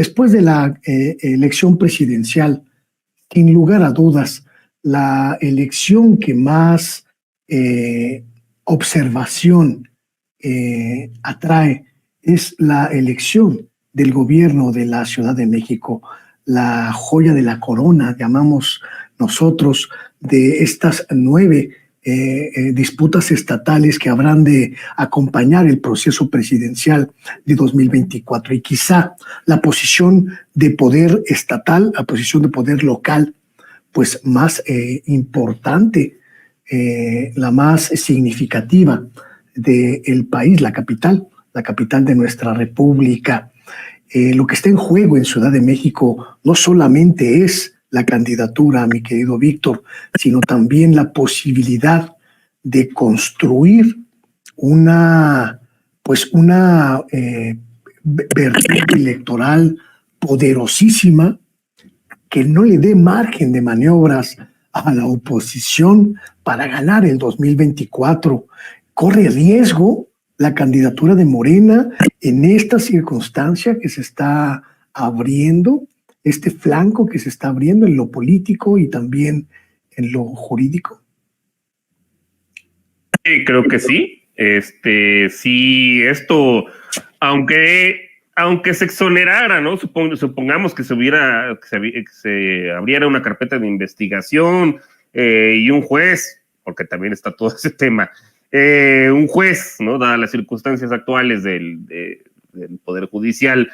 después de la elección presidencial, sin lugar a dudas, la elección que más observación atrae es la elección del gobierno de la Ciudad de México, la joya de la corona, llamamos nosotros, de estas 9 disputas estatales que habrán de acompañar el proceso presidencial de 2024. Y quizá la posición de poder estatal, la posición de poder local, pues más importante, la más significativa del país, la capital de nuestra república. Lo que está en juego en Ciudad de México no solamente es la candidatura, mi querido Víctor, sino también la posibilidad de construir una vertiente electoral poderosísima que no le dé margen de maniobras a la oposición para ganar el 2024. Corre riesgo la candidatura de Morena en esta circunstancia que se está abriendo, este flanco que se está abriendo en lo político y también en lo jurídico. Creo que sí. Sí, esto, aunque se exonerara, ¿no? Supongamos que se abriera una carpeta de investigación y un juez, porque también está todo ese tema, un juez, ¿no? Dadas las circunstancias actuales del Poder Judicial,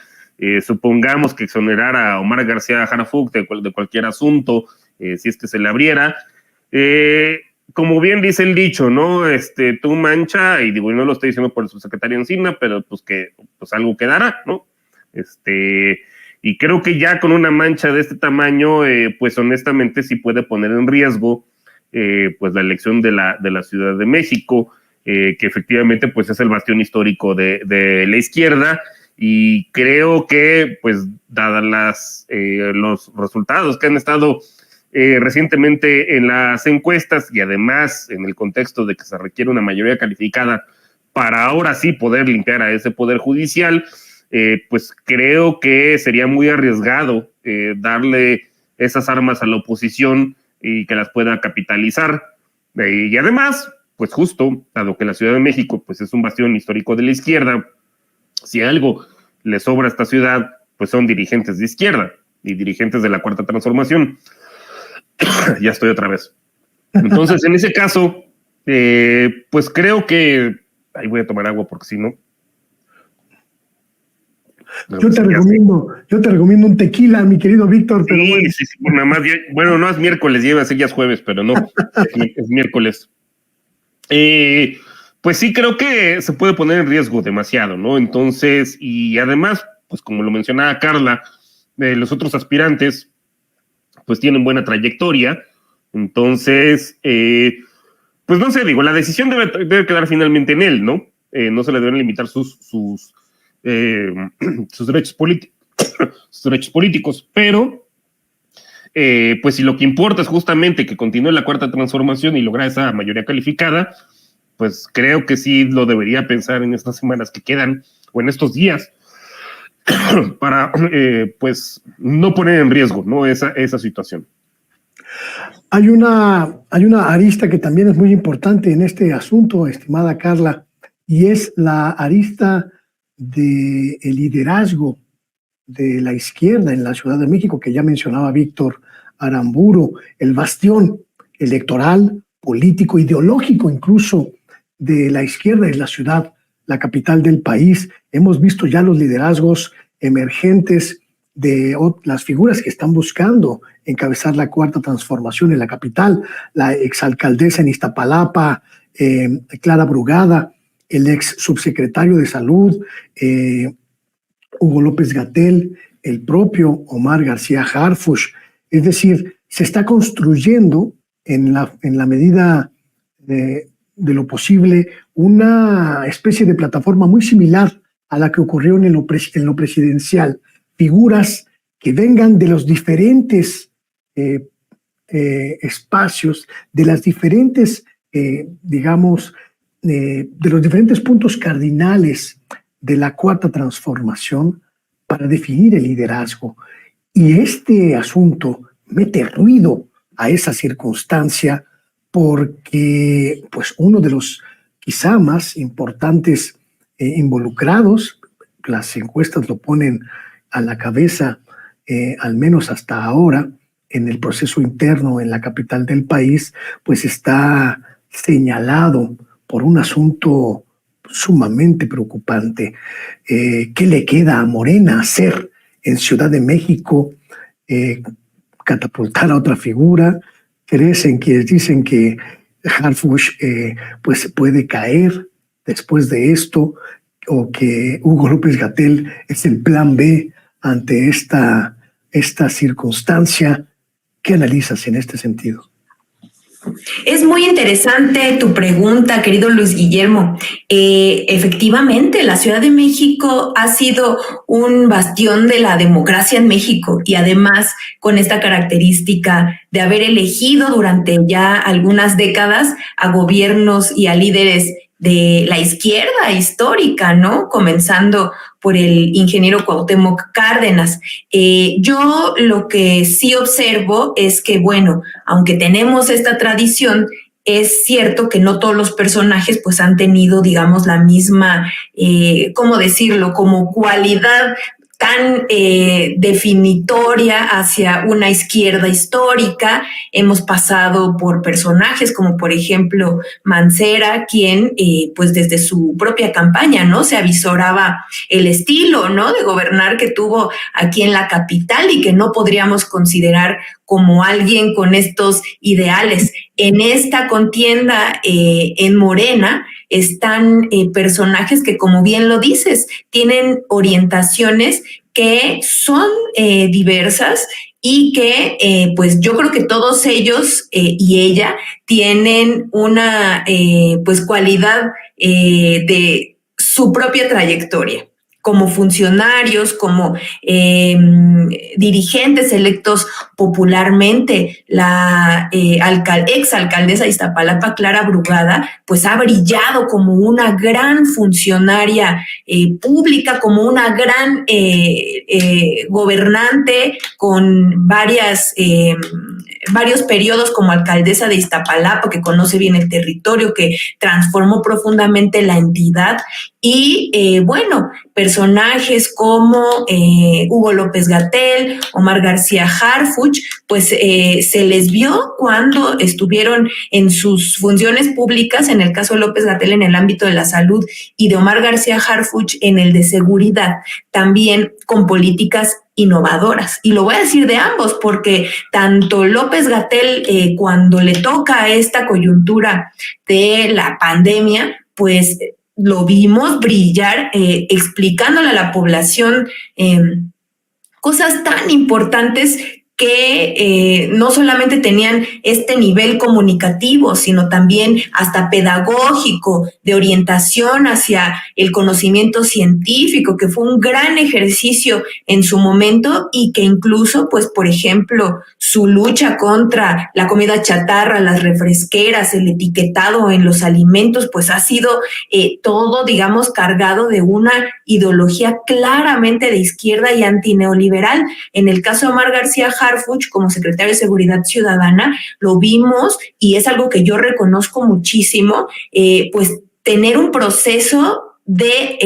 supongamos que exonerara a Omar García Harfuch de cualquier asunto, si es que se le abriera. Como bien dice el dicho, ¿no? Tú mancha, y digo, no lo estoy diciendo por el subsecretario Encina, pero pues algo quedará, ¿no? Y creo que ya con una mancha de este tamaño, pues honestamente sí puede poner en riesgo pues la elección de la Ciudad de México, que efectivamente pues es el bastión histórico de la izquierda, y creo que pues dadas los resultados que han estado recientemente en las encuestas, y además en el contexto de que se requiere una mayoría calificada para ahora sí poder limpiar a ese poder judicial, pues creo que sería muy arriesgado darle esas armas a la oposición y que las pueda capitalizar. Y además, pues justo, dado que la Ciudad de México pues es un bastión histórico de la izquierda, si algo le sobra a esta ciudad, pues son dirigentes de izquierda y dirigentes de la Cuarta Transformación. Ya estoy otra vez. Entonces, en ese caso, pues creo que... Ahí voy a tomar agua porque si no... Yo te recomiendo un tequila, mi querido Víctor, pero sí, bueno. Sí, nada más, bueno, no es miércoles, lleva a ser ya es jueves, pero no, es miércoles. Pues sí, creo que se puede poner en riesgo demasiado, ¿no? Entonces, y además, pues como lo mencionaba Carla, los otros aspirantes, pues tienen buena trayectoria, entonces, pues no sé, digo, la decisión debe quedar finalmente en él, ¿no? No se le deben limitar sus derechos políticos, pero pues si lo que importa es justamente que continúe la Cuarta Transformación y lograr esa mayoría calificada, pues creo que sí lo debería pensar en estas semanas que quedan o en estos días para pues no poner en riesgo, ¿no? esa situación. Hay una arista que también es muy importante en este asunto, estimada Carla, y es la arista del liderazgo de la izquierda en la Ciudad de México, que ya mencionaba Víctor Aramburu, el bastión electoral, político, ideológico incluso de la izquierda en la ciudad, la capital del país. Hemos visto ya los liderazgos emergentes de las figuras que están buscando encabezar la Cuarta Transformación en la capital, la exalcaldesa en Iztapalapa, Clara Brugada, el ex subsecretario de Salud, Hugo López-Gatell, el propio Omar García Harfuch. Es decir, se está construyendo en la medida de lo posible una especie de plataforma muy similar a la que ocurrió en lo presidencial. Figuras que vengan de los diferentes espacios, de las diferentes, digamos, de los diferentes puntos cardinales de la Cuarta Transformación, para definir el liderazgo. Y este asunto mete ruido a esa circunstancia porque pues, uno de los quizá más importantes involucrados, las encuestas lo ponen a la cabeza, al menos hasta ahora, en el proceso interno en la capital del país, pues está señalado por un asunto sumamente preocupante. ¿Qué le queda a Morena hacer en Ciudad de México? Catapultar a otra figura. Crecen quienes dicen que Harfuch pues puede caer después de esto, o que Hugo López-Gatell es el plan B ante esta circunstancia. ¿Qué analizas en este sentido? Es muy interesante tu pregunta, querido Luis Guillermo. Efectivamente, la Ciudad de México ha sido un bastión de la democracia en México y además con esta característica de haber elegido durante ya algunas décadas a gobiernos y a líderes de la izquierda histórica, ¿no? Comenzando por el ingeniero Cuauhtémoc Cárdenas. Yo lo que sí observo es que, bueno, aunque tenemos esta tradición, es cierto que no todos los personajes pues han tenido, digamos, la misma, ¿cómo decirlo?, como cualidad tan definitoria hacia una izquierda histórica. Hemos pasado por personajes como, por ejemplo, Mancera, quien pues desde su propia campaña, ¿no?, se avisoraba el estilo, ¿no?, de gobernar que tuvo aquí en la capital y que no podríamos considerar como alguien con estos ideales. En esta contienda en Morena están personajes que, como bien lo dices, tienen orientaciones que son diversas y que pues yo creo que todos ellos y ella tienen una pues cualidad de su propia trayectoria como funcionarios, como dirigentes electos popularmente. La exalcaldesa de Iztapalapa, Clara Brugada, pues ha brillado como una gran funcionaria pública, como una gran gobernante con varios periodos como alcaldesa de Iztapalapa, que conoce bien el territorio, que transformó profundamente la entidad. Y bueno, personajes como Hugo López-Gatell, Omar García Harfuch, pues se les vio cuando estuvieron en sus funciones públicas, en el caso de López-Gatell en el ámbito de la salud y de Omar García Harfuch en el de seguridad, también con políticas innovadoras. Y lo voy a decir de ambos, porque tanto López-Gatell cuando le toca esta coyuntura de la pandemia, pues lo vimos brillar explicándole a la población cosas tan importantes que no solamente tenían este nivel comunicativo, sino también hasta pedagógico, de orientación hacia el conocimiento científico, que fue un gran ejercicio en su momento y que incluso, pues, por ejemplo, su lucha contra la comida chatarra, las refresqueras, el etiquetado en los alimentos, pues ha sido todo, digamos, cargado de una ideología claramente de izquierda y antineoliberal. En el caso de Omar García Harfuch, como secretario de Seguridad Ciudadana, lo vimos y es algo que yo reconozco muchísimo, pues tener un proceso de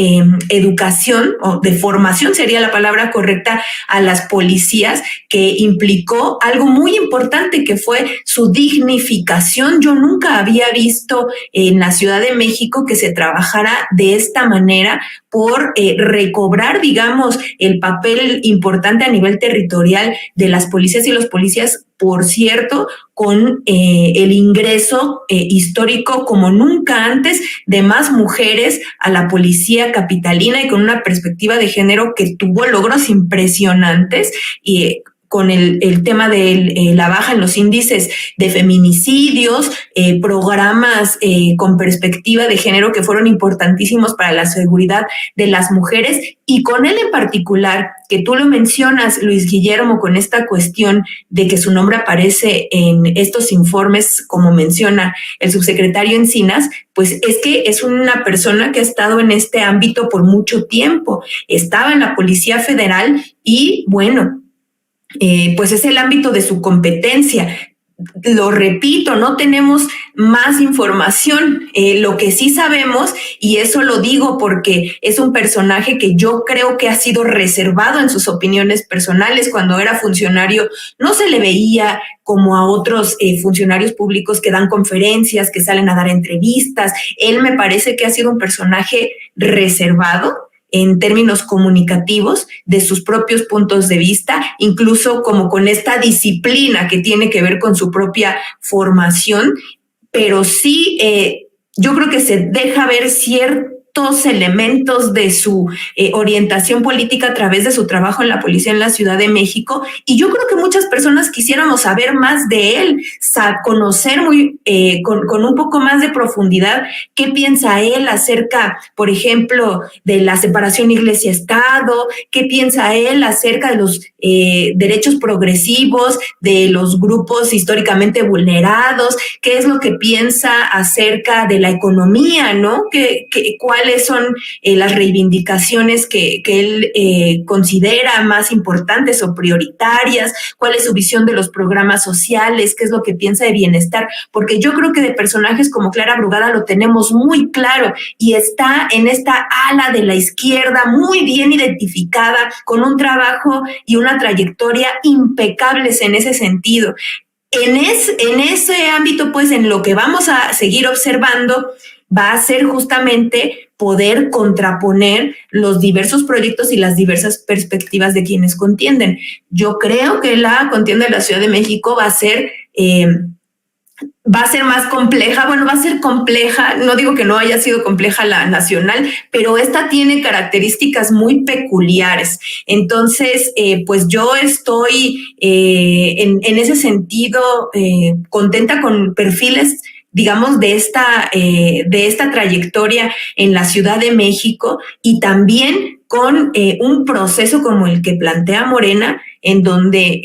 educación o de formación sería la palabra correcta a las policías, que implicó algo muy importante que fue su dignificación. Yo nunca había visto en la Ciudad de México que se trabajara de esta manera por recobrar, digamos, el papel importante a nivel territorial de las policías y los policías, por cierto, con el ingreso histórico como nunca antes de más mujeres a la policía capitalina y con una perspectiva de género que tuvo logros impresionantes y con el tema de la baja en los índices de feminicidios, programas con perspectiva de género que fueron importantísimos para la seguridad de las mujeres, y con él en particular, que tú lo mencionas, Luis Guillermo, con esta cuestión de que su nombre aparece en estos informes, como menciona el subsecretario Encinas, pues es que es una persona que ha estado en este ámbito por mucho tiempo, estaba en la Policía Federal y bueno, pues es el ámbito de su competencia. Lo repito, no tenemos más información. Lo que sí sabemos, y eso lo digo porque es un personaje que yo creo que ha sido reservado en sus opiniones personales. Cuando era funcionario no se le veía como a otros funcionarios públicos que dan conferencias, que salen a dar entrevistas. Él me parece que ha sido un personaje reservado en términos comunicativos de sus propios puntos de vista, incluso como con esta disciplina que tiene que ver con su propia formación, pero sí yo creo que se deja ver ciertos elementos de su orientación política a través de su trabajo en la policía en la Ciudad de México, y yo creo que muchas personas quisiéramos saber más de él, conocer con un poco más de profundidad qué piensa él acerca, por ejemplo, de la separación Iglesia-Estado, qué piensa él acerca de los derechos progresivos, de los grupos históricamente vulnerados, qué es lo que piensa acerca de la economía, ¿no? ¿Cuáles son las reivindicaciones que él considera más importantes o prioritarias? ¿Cuál es su visión de los programas sociales? ¿Qué es lo que piensa de bienestar? Porque yo creo que de personajes como Clara Brugada lo tenemos muy claro y está en esta ala de la izquierda muy bien identificada, con un trabajo y una trayectoria impecables en ese sentido. En ese ámbito, pues, en lo que vamos a seguir observando va a ser justamente poder contraponer los diversos proyectos y las diversas perspectivas de quienes contienden. Yo creo que la contienda de la Ciudad de México va a ser más compleja, va a ser compleja, no digo que no haya sido compleja la nacional, pero esta tiene características muy peculiares. Entonces, pues yo estoy en ese sentido contenta con perfiles, digamos, de esta trayectoria en la Ciudad de México, y también con un proceso como el que plantea Morena, en donde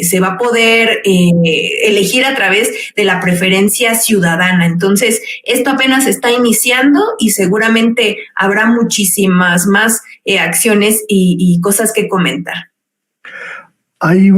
se va a poder elegir a través de la preferencia ciudadana. Entonces, esto apenas está iniciando y seguramente habrá muchísimas más acciones y cosas que comentar. Hay